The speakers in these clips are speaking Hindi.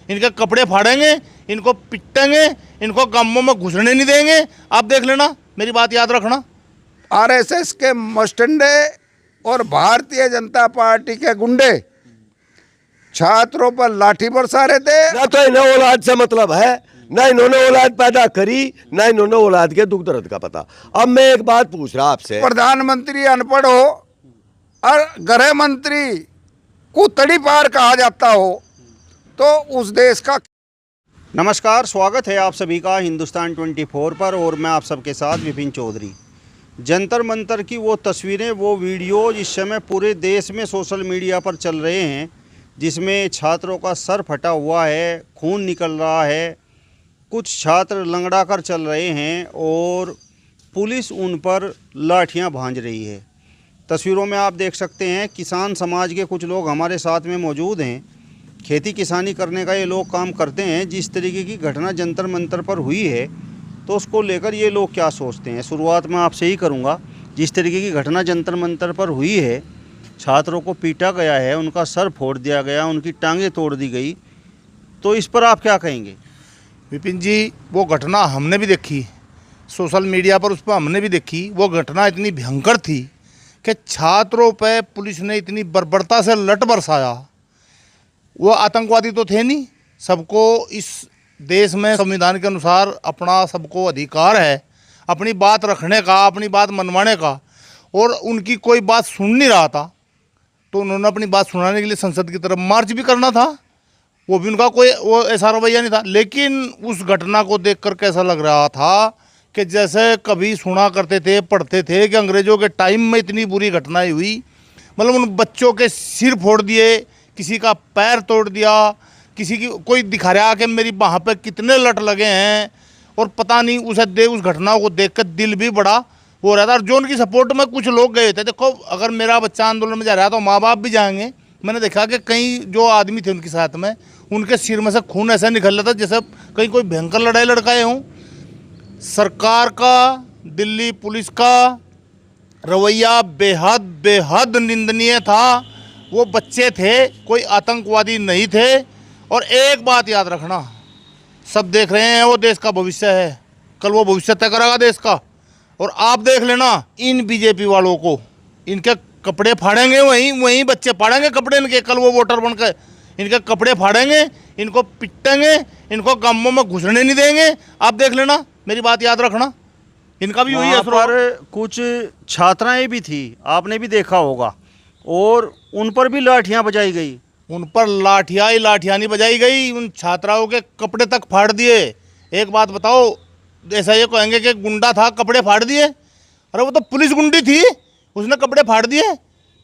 इनके कपड़े फाड़ेंगे, इनको पिटेंगे, इनको गांवों में घुसने नहीं देंगे। आप देख लेना, मेरी बात याद रखना। आरएसएस के मस्टंडे और भारतीय जनता पार्टी के गुंडे छात्रों पर लाठी बरसा रहे थे। ना तो इन्हें औलाद से मतलब है, ना इन्होंने औलाद पैदा करी, ना इन्होंने औलाद के दुख दर्द का पता। अब मैं एक बात पूछ रहा आपसे, प्रधानमंत्री अनपढ़ हो और गृह मंत्री को तड़ी पार कहा जाता हो तो उस देश का। नमस्कार, स्वागत है आप सभी का हिंदुस्तान 24 पर और मैं आप सबके साथ विपिन चौधरी। जंतर मंतर की वो तस्वीरें, वो वीडियो इस समय पूरे देश में सोशल मीडिया पर चल रहे हैं, जिसमें छात्रों का सर फटा हुआ है, खून निकल रहा है, कुछ छात्र लंगड़ा कर चल रहे हैं और पुलिस उन पर लाठियां भांज रही है। तस्वीरों में आप देख सकते हैं किसान समाज के कुछ लोग हमारे साथ में मौजूद हैं। खेती किसानी करने का ये लोग काम करते हैं। जिस तरीके की घटना जंतर मंतर पर हुई है तो उसको लेकर ये लोग क्या सोचते हैं, शुरुआत में आपसे ही करूँगा। जिस तरीके की घटना जंतर मंतर पर हुई है, छात्रों को पीटा गया है, उनका सर फोड़ दिया गया, उनकी टांगें तोड़ दी गई, तो इस पर आप क्या कहेंगे? विपिन जी, वो घटना हमने भी देखी, सोशल मीडिया पर उस पर हमने भी देखी। वो घटना इतनी भयंकर थी कि छात्रों पे पुलिस ने इतनी बर्बरता से लठ बरसाया। वो आतंकवादी तो थे नहीं, सबको इस देश में संविधान के अनुसार अपना सबको अधिकार है अपनी बात रखने का, अपनी बात मनवाने का, और उनकी कोई बात सुन नहीं रहा था तो उन्होंने अपनी बात सुनाने के लिए संसद की तरफ मार्च भी करना था। वो भी उनका कोई वो ऐसा रवैया नहीं था। लेकिन उस घटना को देखकर कैसा लग रहा था कि जैसे कभी सुना करते थे, पढ़ते थे कि अंग्रेज़ों के टाइम में इतनी बुरी घटनाएं हुई। मतलब उन बच्चों के सिर फोड़ दिए, किसी का पैर तोड़ दिया, किसी की कोई दिखा रहा कि मेरी वहाँ पे कितने लट लगे हैं। और पता नहीं उस घटना को देख कर दिल भी बड़ा हो रहा था। और जो उनकी सपोर्ट में कुछ लोग गए थे, देखो अगर मेरा बच्चा आंदोलन में जा रहा है तो माँ बाप भी जाएंगे। मैंने देखा कि कई जो आदमी थे उनके साथ में, उनके सिर में से खून ऐसा निकल रहा था जैसे कहीं कोई भयंकर लड़ाई लड़काए हों। सरकार का, दिल्ली पुलिस का रवैया बेहद बेहद निंदनीय था। वो बच्चे थे, कोई आतंकवादी नहीं थे। और एक बात याद रखना, सब देख रहे हैं, वो देश का भविष्य है, कल वो भविष्य तय करेगा देश का। और आप देख लेना, इन बीजेपी वालों को इनके कपड़े फाड़ेंगे, वहीं बच्चे फाड़ेंगे कपड़े इनके, कल वो वोटर बनकर इनके कपड़े फाड़ेंगे, इनको पिटेंगे, इनको गांवों में घुसने नहीं देंगे। आप देख लेना, मेरी बात याद रखना, इनका भी वही असर। पर कुछ छात्राएं भी थी, आपने भी देखा होगा, और उन पर भी लाठियां बजाई गई। उन पर लाठियाँ ही लाठियाँ नहीं बजाई गई, उन छात्राओं के कपड़े तक फाड़ दिए। एक बात बताओ, ऐसा ये कहेंगे कि गुंडा था कपड़े फाड़ दिए? अरे वो तो पुलिस गुंडी थी, उसने कपड़े फाड़ दिए।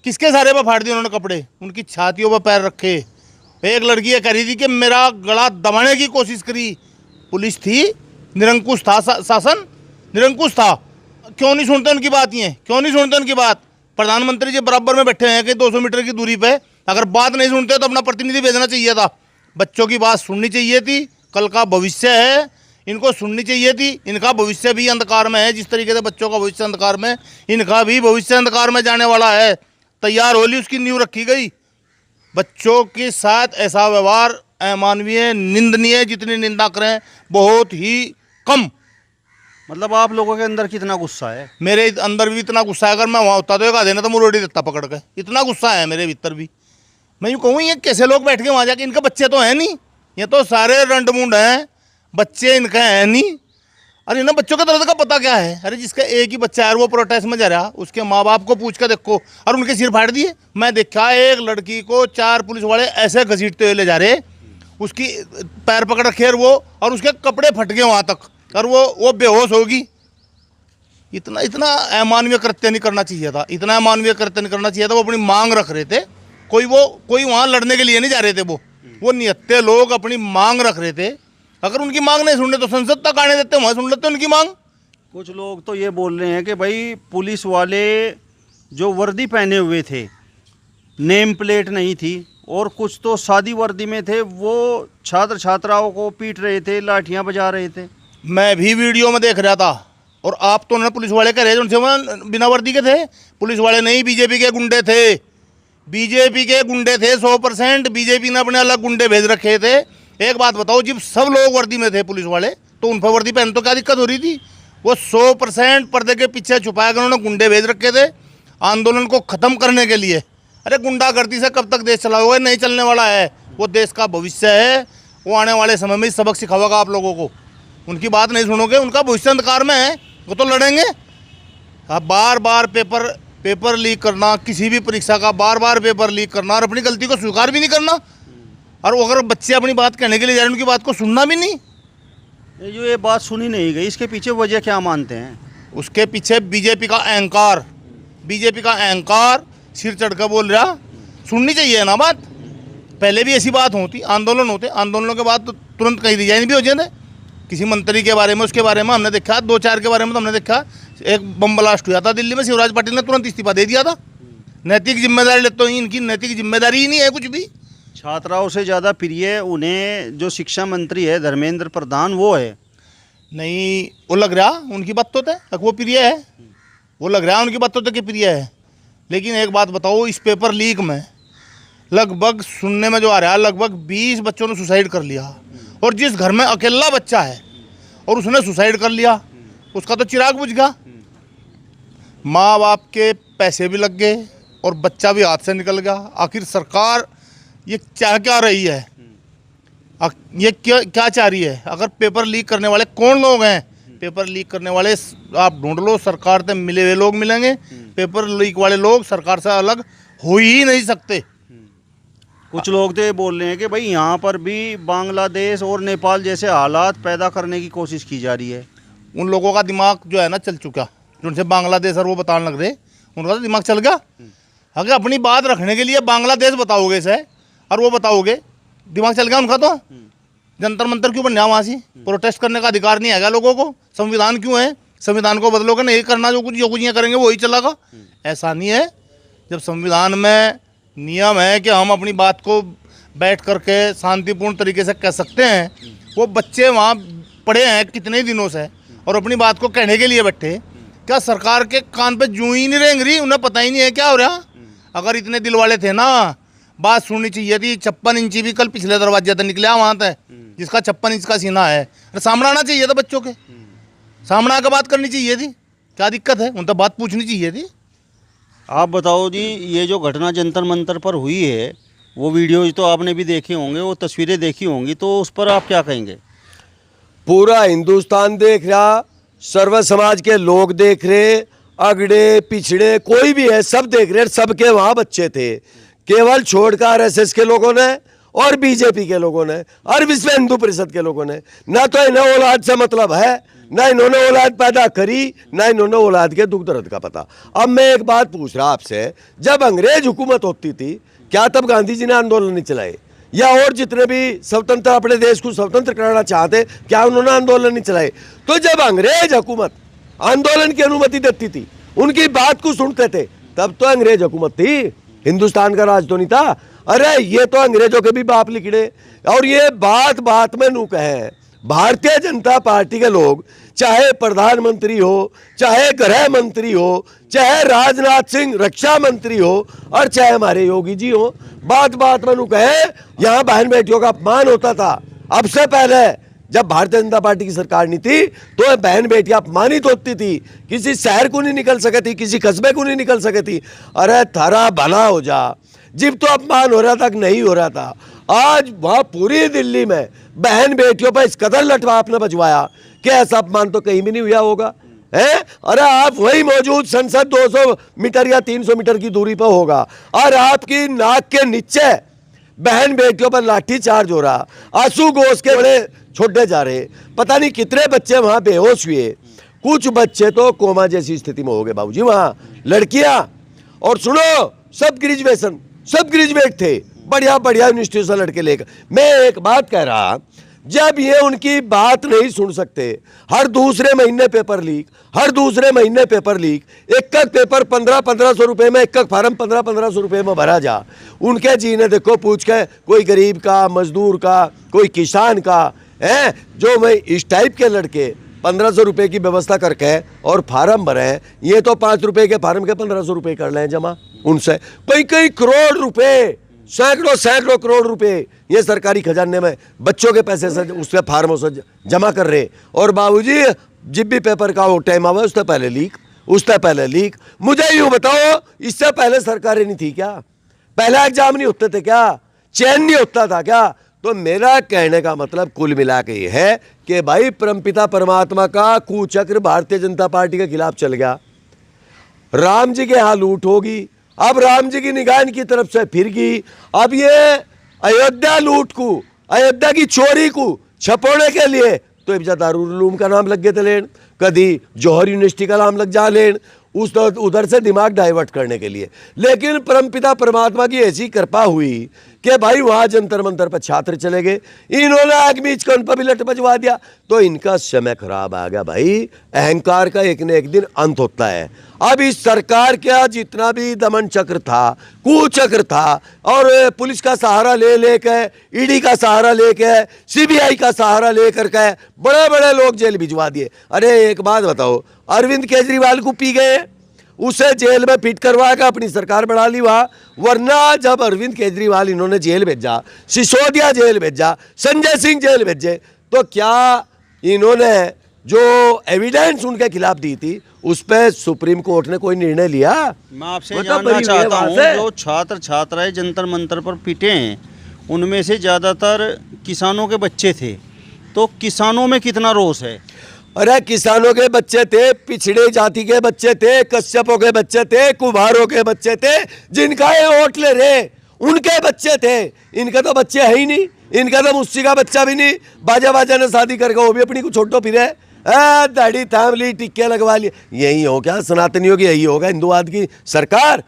किसके सहारे पर फाड़ दिए उन्होंने कपड़े? उनकी छातियों पर पैर रखे। एक लड़की ये कह रही थी कि मेरा गला दबाने की कोशिश करी। पुलिस थी, निरंकुश था, शासन निरंकुश था। क्यों नहीं सुनते उनकी बात? ये क्यों नहीं सुनते उनकी बात? प्रधानमंत्री जी बराबर में बैठे हैं कि 200 मीटर की दूरी पे, अगर बात नहीं सुनते तो अपना प्रतिनिधि भेजना चाहिए था। बच्चों की बात सुननी चाहिए थी, कल का भविष्य है, इनको सुननी चाहिए थी। इनका भविष्य भी अंधकार में है, जिस तरीके से बच्चों का भविष्य अंधकार में, इनका भी भविष्य अंधकार में जाने वाला है। तैयार होली उसकी नींव रखी गई। बच्चों के साथ ऐसा व्यवहार अमानवीय, निंदनीय, जितनी निंदा करें बहुत ही कम। मतलब आप लोगों के अंदर कितना गुस्सा है? मेरे अंदर भी इतना गुस्सा है, अगर मैं वहाँ होता तो एक आधे ने तो मुँह रोटी देता पकड़ के। इतना गुस्सा है मेरे भीतर भी। मैं यूँ कहूँ, ये कैसे लोग बैठ के वहाँ जाके, इनके बच्चे तो हैं नहीं, ये तो सारे रंडमुंड हैं, बच्चे इनके हैं नहीं। अरे इन्हें बच्चों के दर्द का पता क्या है? अरे जिसका एक ही बच्चा है वो प्रोटेस्ट में जा रहा, उसके माँ बाप को पूछ कर देखो। और उनके सिर फाड़ दिए। मैं देखा एक लड़की को 4 पुलिस वाले ऐसे घसीटते हुए ले जा रहे, उसकी पैर पकड़ रखे और उसके कपड़े फट गए वहाँ तक, और वो बेहोश होगी। इतना अमानवीय कृत्य नहीं करना चाहिए था, इतना अमानवीय कृत्य नहीं करना चाहिए था। वो अपनी मांग रख रहे थे, कोई वहाँ लड़ने के लिए नहीं जा रहे थे। वो निहत्थे लोग अपनी मांग रख रहे थे। अगर उनकी मांग नहीं सुनने तो संसद तक आने देते, वहाँ सुन लेते उनकी मांग। कुछ लोग तो ये बोल रहे हैं कि भाई पुलिस वाले जो वर्दी पहने हुए थे, नेम प्लेट नहीं थी, और कुछ तो सादी वर्दी में थे, वो छात्र छात्राओं को पीट रहे थे, लाठियां बजा रहे थे। मैं भी वीडियो में देख रहा था। और आप तो पुलिस वाले कह रहे थे उनसे वो बिना वर्दी के थे। पुलिस वाले नहीं, बीजेपी के गुंडे थे, बीजेपी के गुंडे थे 100%। बीजेपी ने अपने अलग गुंडे भेज रखे थे एक बात बताओ, जब सब लोग वर्दी में थे पुलिस वाले, तो उन पर वर्दी पहन तो क्या दिक्कत हो रही थी? वो 100% पर्दे के पीछे छुपा कर उन्होंने गुंडे भेज रखे थे आंदोलन को ख़त्म करने के लिए। अरे गुंडागर्दी से कब तक देश चला हुआ है? नहीं चलने वाला है। वो देश का भविष्य है, वो आने वाले समय में सबक सिखाएगा आप लोगों को। उनकी बात नहीं सुनोगे, उनका भविष्य अंधकार में है, वो तो लड़ेंगे। अब बार बार पेपर लीक करना, किसी भी परीक्षा का बार बार पेपर लीक करना और अपनी गलती को स्वीकार भी नहीं करना, और अगर बच्चे अपनी बात कहने के लिए जा रहे हैं उनकी बात को सुनना भी नहीं। ये बात सुनी नहीं गई, इसके पीछे वजह क्या मानते हैं? उसके पीछे बीजेपी का अहंकार सिर चढ़ कर बोल रहा। सुननी चाहिए ना बात। पहले भी ऐसी बात होती, आंदोलन होते, आंदोलनों के बाद तो तुरंत कहीं रिजाइन भी हो जाते। किसी मंत्री के बारे में, उसके बारे में हमने देखा, 2-4 के बारे में तो हमने देखा। एक बम ब्लास्ट हुआ था दिल्ली में, शिवराज पाटिल ने तुरंत इस्तीफा दे दिया था। नैतिक जिम्मेदारी लेते ही इनकी नैतिक जिम्मेदारी ही नहीं है कुछ भी। छात्राओं से ज़्यादा प्रिय उन्हें जो शिक्षा मंत्री है धर्मेंद्र प्रधान, वो है। नहीं, वो लग रहा उनकी बात तो है, वो प्रिय है, वो लग रहा उनकी बात तो कि प्रिय है। लेकिन एक बात बताओ, इस पेपर लीक में लगभग सुनने में जो आ रहा है, लगभग 20 बच्चों ने सुसाइड कर लिया। और जिस घर में अकेला बच्चा है और उसने सुसाइड कर लिया, उसका तो चिराग बुझ गया। माँ बाप के पैसे भी लग गए और बच्चा भी हाथ से निकल गया। आखिर सरकार ये चाह क्या रही है? ये क्या चाह रही है? अगर पेपर लीक करने वाले कौन लोग हैं? पेपर लीक करने वाले आप ढूंढ लो, सरकार से मिले हुए लोग मिलेंगे। पेपर लीक वाले लोग सरकार से अलग हो ही नहीं सकते। कुछ लोग तो ये बोल रहे हैं कि भाई यहाँ पर भी बांग्लादेश और नेपाल जैसे हालात पैदा करने की कोशिश की जा रही है। उन लोगों का दिमाग जो है ना चल चुका, जो उनसे बांग्लादेश और वो बताने लग रहे, उनका तो दिमाग चल गया। अगर अपनी बात रखने के लिए बांग्लादेश बताओगे से और वो बताओगे, दिमाग चल गया उनका। तो जंतर मंतर क्यों बन जाओ? वहाँ से प्रोटेस्ट करने का अधिकार नहीं है लोगों को? संविधान क्यों है? संविधान को बदलोगे नहीं करना, जो कुछ यहाँ करेंगे वही चलेगा। ऐसा नहीं है। जब संविधान में नियम है कि हम अपनी बात को बैठ करके शांतिपूर्ण तरीके से कह सकते हैं, वो बच्चे वहाँ पड़े हैं कितने दिनों से और अपनी बात को कहने के लिए बैठे, क्या सरकार के कान पे जूं ही नहीं रेंग रही? उन्हें पता ही नहीं है क्या हो रहा। अगर इतने दिल वाले थे ना, बात सुननी चाहिए थी। 56 इंची भी कल पिछले दरवाजे तक निकला वहाँ तक, जिसका 56 इंच का सीना है। सामने आना चाहिए था बच्चों के, सामने आकर बात करनी चाहिए थी। क्या दिक्कत है? उन तक बात पूछनी चाहिए थी। आप बताओ जी, ये जो घटना जंतर मंतर पर हुई है, वो वीडियोज तो आपने भी देखे होंगे, वो तस्वीरें देखी होंगी, तो उस पर आप क्या कहेंगे? पूरा हिंदुस्तान देख रहा, सर्व समाज के लोग देख रहे, अगड़े पिछड़े कोई भी है सब देख रहे। सबके वहाँ बच्चे थे, केवल छोड़कर आरएसएस के लोगों ने और बीजेपी के लोगों ने और विश्व हिंदू परिषद के लोगों ने। ना तो इन्हें औलाद से मतलब है, ना इन्होंने औलाद पैदा करी, ना इन्होंने औलाद के दुख दर्द का पता। अब मैं एक बात पूछ रहा आपसे, जब अंग्रेज हुकूमत होती थी, क्या तब गांधी जी ने आंदोलन नहीं चलाए? या और जितने भी स्वतंत्र अपने देश को स्वतंत्र कराना चाहते, क्या उन्होंने आंदोलन नहीं चलाए? तो जब अंग्रेज हुकूमत आंदोलन की अनुमति देती थी, उनकी बात को सुनते थे, तब तो अंग्रेज हुकूमत थी, हिंदुस्तान का राज तो नहीं था। अरे ये तो अंग्रेजों के भी बाप लिखड़े। और ये बात बात में नू कहे, भारतीय जनता पार्टी के लोग, चाहे प्रधानमंत्री हो, चाहे गृह मंत्री हो, चाहे राजनाथ सिंह रक्षा मंत्री हो, और चाहे हमारे योगी जी हो, बात बात में नू कहे यहाँ बहन बेटियों का अपमान होता था। अब से पहले जब भारतीय जनता पार्टी की सरकार नहीं थी तो बहन बेटियां अपमानित होती थी, किसी शहर को नहीं निकल सके थी, किसी कस्बे को नहीं निकल सके थी। अरे थारा भला हो जा, जब तो अपमान हो रहा था कि नहीं हो रहा था। आज वहाँ पूरी दिल्ली में बहन बेटियों पर इस कदर लटवा आपने बजवाया कि ऐसा अपमान तो कहीं भी नहीं हुआ होगा, है? अरे आप वही मौजूद संसद 200 मीटर या 300 मीटर की दूरी पर होगा और आपकी नाक के नीचे बहन बेटियों पर लाठी चार्ज हो रहा, आंसू घोष के बड़े छोड़े जा रहे, पता नहीं कितने बच्चे वहां बेहोश हुए, कुछ बच्चे तो कोमा जैसी स्थिति में हो गए बाबूजी। वहां लड़कियां, और सुनो, सब ग्रेजुएट थे, बढ़िया बढ़िया यूनिवर्सिटी से लड़के लेकर। मैं एक बात कह रहा, जब ये उनकी बात नहीं सुन सकते, हर दूसरे महीने पेपर लीक, हर दूसरे महीने पेपर लीक, एक पेपर 1500 रुपए में, एक फार्म 1500 रुपए में भरा जा। उनके जी ने देखो पूछ के, कोई गरीब का, मजदूर का, कोई किसान का है, जो मैं इस टाइप के लड़के 1500 रुपए की व्यवस्था करके और फार्म भरे हैं, ये तो 5 रुपए के फार्म के 1500 रुपए कर लें जमा उनसे। कई कई करोड़ रुपए सैकड़ों सैकड़ों करोड़ रुपए ये सरकारी खजाने में बच्चों के पैसे से उसके फार्मों से जमा कर रहे, और बाबूजी जब भी पेपर का वो टाइम आवा उससे पहले लीक। मुझे यूं बताओ, इससे पहले सरकारें नहीं थी क्या? पहला एग्जाम नहीं होते थे क्या? चयन नहीं होता था क्या? तो मेरा कहने का मतलब कुल मिला के ये है कि भाई परमपिता परमात्मा का कुचक्र भारतीय जनता पार्टी के खिलाफ चल गया। राम जी के यहाँ लूट होगी, अब राम जी की निगाह इनकी तरफ से फिर गई। अब ये अयोध्या लूट को, अयोध्या की चोरी को छपोने के लिए तो इब्जा दारुल उलूम का नाम लग गए थे लेन, कभी जौहर यूनिवर्सिटी का नाम लग जा लेन, उस उधर से दिमाग डाइवर्ट करने के लिए। लेकिन परमपिता परमात्मा की ऐसी कृपा हुई कि भाई वहां जंतर मंतर पर छात्र चले गए, इन्होंने आग बीच का उन पर भी लट बजवा दिया, तो इनका समय खराब आ गया। भाई अहंकार का एक न एक दिन अंत होता है। अब इस सरकार का जितना भी दमन चक्र था, कुचक्र था, और पुलिस का सहारा ले लेके, ईडी का सहारा लेके, सीबीआई का सहारा लेकर के बड़े बड़े लोग जेल भिजवा दिए। अरे एक बात बताओ, अरविंद केजरीवाल को पी गए, उसे जेल में फिट करवा कर अपनी सरकार बढ़ा ली वहां। वरना जब अरविंद केजरीवाल इन्होंने जेल भेजा, सिसोदिया जेल भेजा, संजय सिंह जेल भेजे, तो क्या इन्होंने जो एविडेंस उनके खिलाफ दी थी उस पर सुप्रीम कोर्ट ने कोई निर्णय लिया? मैं आपसे जानना चाहता हूँ, जो छात्र छात्राएं जंतर मंतर पर पिटे हैं उनमें से ज़्यादातर किसानों के बच्चे थे, तो किसानों में कितना रोष है? अरे किसानों के बच्चे थे, पिछड़े जाति के बच्चे थे, कश्यपों के बच्चे थे, कुम्हारों के बच्चे थे, जिनका ये वोट ले रहे उनके बच्चे थे। इनका तो बच्चे है ही नहीं, इनका तो मुस्सी का बच्चा भी नहीं। बाजा बाजा ने शादी करके वो भी अपनी को छोटो फिरे, दाढ़ी थाम ली, टिक्के लगवा लिए। यही हो क्या सनातनियों की? यही होगा हिंदुवाद की सरकार?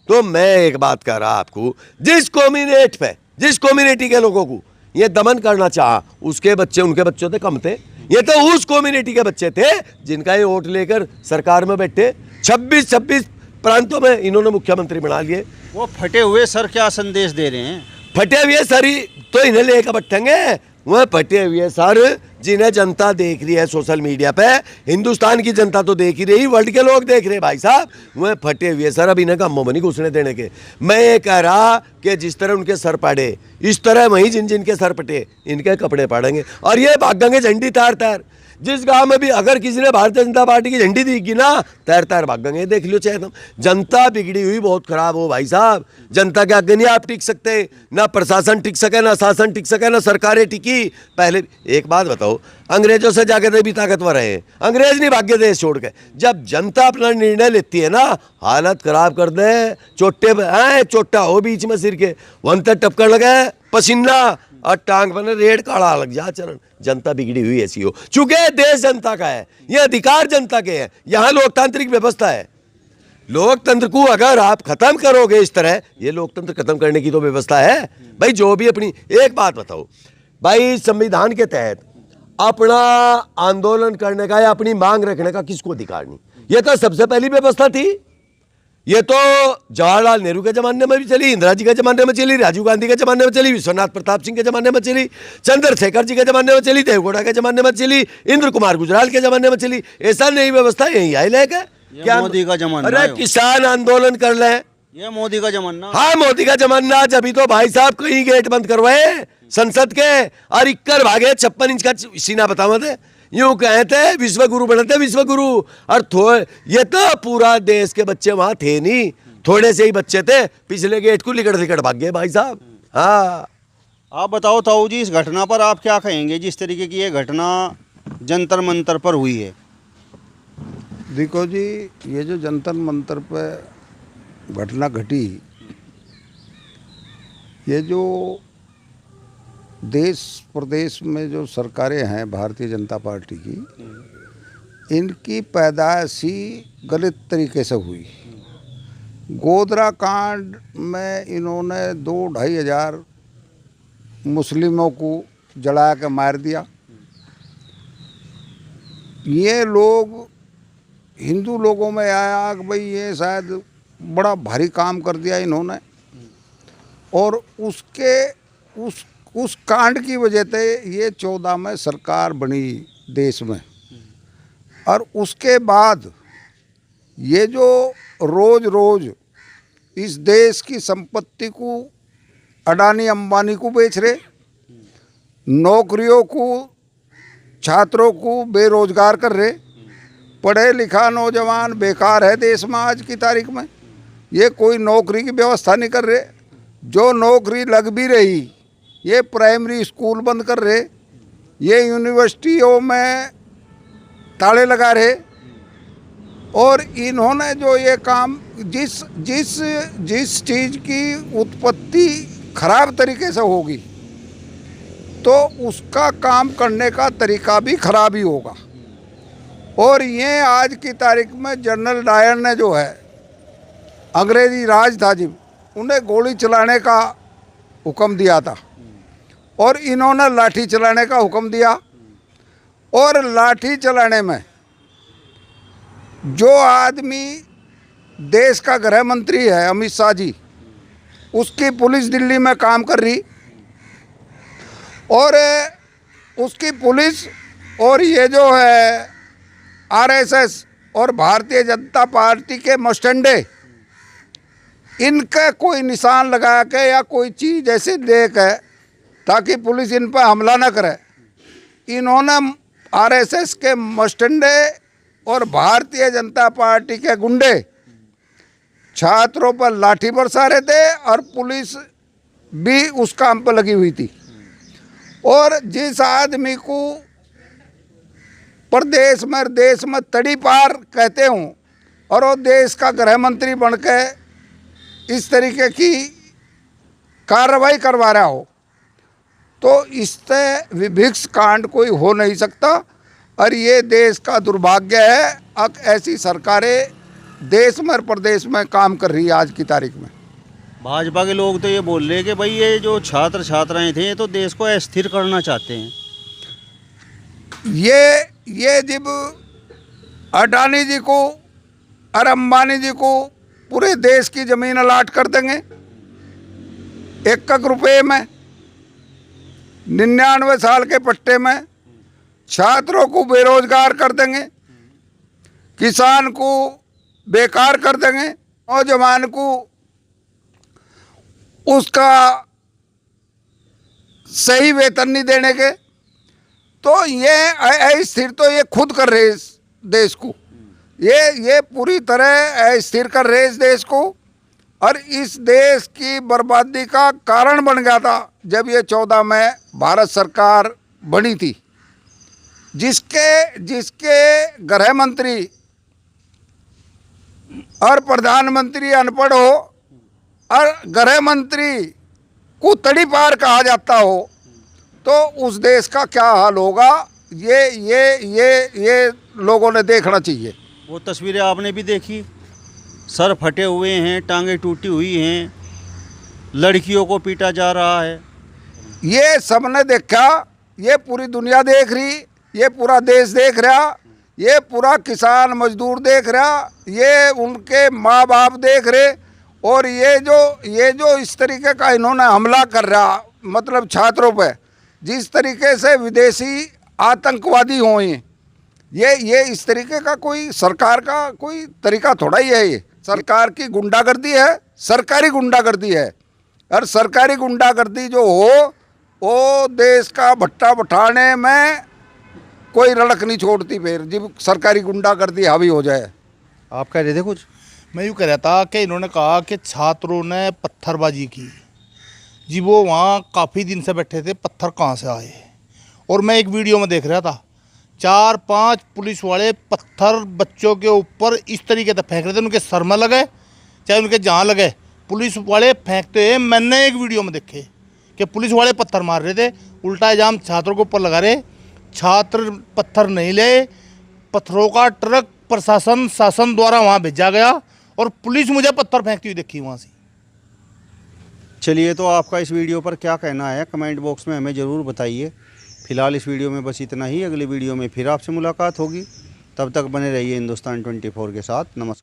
तो मैं एक बात कह रहा आपको, जिस कम्युनिटी पे, जिस कम्युनिटी के लोगों को ये दमन करना चाहा, उसके बच्चे उनके बच्चों से कम थे। ये तो उस कम्युनिटी के बच्चे थे जिनका ये वोट लेकर सरकार में बैठे। 26 प्रांतों में इन्होंने मुख्यमंत्री बना लिए। वो फटे हुए सर क्या संदेश दे रहे हैं? फटे हुए सर ही तो इन्हें लेकर बैठेंगे। वह फटे हुए सर जिन्हें जनता देख रही है सोशल मीडिया पे, हिंदुस्तान की जनता तो देख ही रही, वर्ल्ड के लोग देख रहे भाई साहब। वह फटे हुए सर अब इन्हें गमों में नहीं घुसने देने के। मैं ये कह रहा कि जिस तरह उनके सर पड़े, इस तरह वहीं जिन जिन के सर पटे इनके कपड़े पड़ेंगे, और ये भागेंगे झंडी तार तार। जिस गांव में भी अगर किसी ने भारतीय जनता पार्टी की झंडी दिखी ना, तैर तैर भागेंगे। देख लो चाहे तुम, जनता बिगड़ी हुई बहुत खराब हो भाई साहब। जनता के आगे नहीं आप टिक सकते, ना प्रशासन टिक सके, ना शासन टिक सके, ना सरकारें टिकी। पहले एक बात बताओ, अंग्रेजों से जाके भी ताकतवर है, अंग्रेज नहीं भाग्य देश छोड़ के। जब जनता अपना निर्णय लेती है ना, हालत खराब कर दे। चोटा हो बीच में सिर के, वन तक टपकन लगे पसीना, और टांग पर रेड काड़ा लग जा चरण। जनता बिगड़ी हुई ऐसी हो, चूंकि देश जनता का है, ये अधिकार जनता के हैं, यहाँ लोकतांत्रिक व्यवस्था है। लोकतंत्र को अगर आप खत्म करोगे इस तरह, ये लोकतंत्र खत्म करने की तो व्यवस्था है भाई। जो भी अपनी, एक बात बताओ भाई, संविधान के तहत अपना आंदोलन करने का या अपनी मांग रखने का किसको अधिकार नहीं? ये तो सबसे पहली व्यवस्था थी। ये तो जवाहरलाल नेहरू के जमाने में भी चली, इंदिरा जी के जमाने में चली, राजीव गांधी के जमाने में चली, विश्वनाथ प्रताप सिंह के जमाने में चली, चंद्रशेखर जी के जमाने में चली, देवगौड़ा के जमाने में चली, इंद्र कुमार गुजराल के जमाने में चली। ऐसा नई व्यवस्था यही आई लेके क्या मोदी का जमाना? अरे किसान आंदोलन कर ले, ये मोदी का जमाना। हाँ मोदी का जमाना। जब तो भाई साहब कहीं गेट बंद करवाए संसद के, और इक्कर भागे 56 इंच का सीना बतावा थे। यूं कहते विश्वगुरु बनते विश्वगुरु। और ये तो पूरा देश के बच्चे वहां थे नहीं, थोड़े से ही बच्चे थे, पिछले गेट को लिकड़ लिकड़ भाग गए भाई साहब। हाँ आप बताओ ताऊ जी, इस घटना पर आप क्या कहेंगे, जिस तरीके की ये घटना जंतर मंतर पर हुई है? देखो जी, ये जो जंतर मंतर पे घटना घटी, ये जो देश प्रदेश में जो सरकारें हैं भारतीय जनता पार्टी की, इनकी पैदाइश ही गलत तरीके से हुई। गोधरा कांड में इन्होंने 2-2.5 हज़ार मुस्लिमों को जला के मार दिया। ये लोग हिंदू लोगों में आया कि भाई ये शायद बड़ा भारी काम कर दिया इन्होंने, और उस कांड की वजह से ये 14 में सरकार बनी देश में। और उसके बाद ये जो रोज रोज इस देश की संपत्ति को अडानी अंबानी को बेच रहे, नौकरियों को, छात्रों को बेरोजगार कर रहे। पढ़े लिखा नौजवान बेकार है देश में आज की तारीख में, ये कोई नौकरी की व्यवस्था नहीं कर रहे। जो नौकरी लग भी रही, ये प्राइमरी स्कूल बंद कर रहे, ये यूनिवर्सिटियों में ताले लगा रहे। और इन्होंने जो ये काम, जिस चीज़ की उत्पत्ति खराब तरीके से होगी तो उसका काम करने का तरीका भी खराब ही होगा। और ये आज की तारीख में जनरल डायर ने जो है, अंग्रेजी राज था जी, उन्हें गोली चलाने का हुक्म दिया था और इन्होंने लाठी चलाने का हुक्म दिया। और लाठी चलाने में जो आदमी देश का गृह मंत्री है अमित शाह जी, उसकी पुलिस दिल्ली में काम कर रही और उसकी पुलिस और ये जो है आरएसएस और भारतीय जनता पार्टी के मस्टंडे, इनका कोई निशान लगा के या कोई चीज़ ऐसे दे के ताकि पुलिस इन पर हमला न करे, इन्होंने आरएसएस के मस्टंडे और भारतीय जनता पार्टी के गुंडे छात्रों पर लाठी बरसा रहे थे और पुलिस भी उस काम पर लगी हुई थी। और जिस आदमी को देश में तड़ी पार कहते हूँ और वो देश का गृह मंत्री बन के इस तरीके की कार्रवाई करवा रहा हो, तो इससे विभिन्न कांड कोई हो नहीं सकता। और ये देश का दुर्भाग्य है, अब ऐसी सरकारें देश में और प्रदेश में काम कर रही है आज की तारीख में। भाजपा के लोग तो ये बोल रहे हैं कि भाई ये जो छात्र छात्राएं थे ये तो देश को अस्थिर करना चाहते हैं। ये जब अडानी जी को और अंबानी जी को पूरे देश की ज़मीन अलाट कर देंगे 1 रुपये में, 99 साल के पट्टे में, छात्रों को बेरोजगार कर देंगे, किसान को बेकार कर देंगे, नौजवान को उसका सही वेतन नहीं देने के, तो ये अस्थिर तो ये खुद कर रहे इस देश को, ये पूरी तरह अस्थिर कर रहे इस देश को। और इस देश की बर्बादी का कारण बन गया था जब ये 14 में भारत सरकार बनी थी, जिसके गृह मंत्री और प्रधानमंत्री अनपढ़ हो और गृह मंत्री को तड़ी पार कहा जाता हो, तो उस देश का क्या हाल होगा, ये लोगों ने देखना चाहिए। वो तस्वीरें आपने भी देखी, सर फटे हुए हैं, टांगे टूटी हुई हैं, लड़कियों को पीटा जा रहा है। ये सबने देखा, ये पूरी दुनिया देख रही, ये पूरा देश देख रहा, ये पूरा किसान मजदूर देख रहा, ये उनके माँ बाप देख रहे। और ये जो इस तरीके का इन्होंने हमला कर रहा, मतलब छात्रों पे, जिस तरीके से विदेशी आतंकवादी हों, ये इस तरीके का कोई सरकार का कोई तरीका थोड़ा ही है। ये सरकार की गुंडागर्दी है, सरकारी गुंडागर्दी है। और सरकारी गुंडागर्दी जो हो, वो देश का भट्टा बैठाने में कोई रड़क नहीं छोड़ती, फिर जब सरकारी गुंडागर्दी हावी हो जाए। आप कह रहे थे कुछ? मैं यूँ कह रहा था कि इन्होंने कहा कि छात्रों ने पत्थरबाजी की जी, वो वहाँ काफ़ी दिन से बैठे थे, पत्थर कहाँ से आए। और मैं एक वीडियो में देख रहा था 4-5 पुलिस वाले पत्थर बच्चों के ऊपर इस तरीके से फेंक रहे थे, उनके सर में लगे चाहे उनके जहाँ लगे, पुलिस वाले फेंकते हुए मैंने एक वीडियो में देखे कि पुलिस वाले पत्थर मार रहे थे। उल्टा इल्ज़ाम छात्रों के ऊपर लगा रहे, छात्र पत्थर नहीं ले, पत्थरों का ट्रक शासन द्वारा वहाँ भेजा गया और पुलिस मुझे पत्थर फेंकती हुई देखी वहाँ से। चलिए, तो आपका इस वीडियो पर क्या कहना है कमेंट बॉक्स में हमें ज़रूर बताइए। फिलहाल इस वीडियो में बस इतना ही। अगली वीडियो में फिर आपसे मुलाकात होगी, तब तक बने रहिए हिंदुस्तान 24 के साथ। नमस्कार।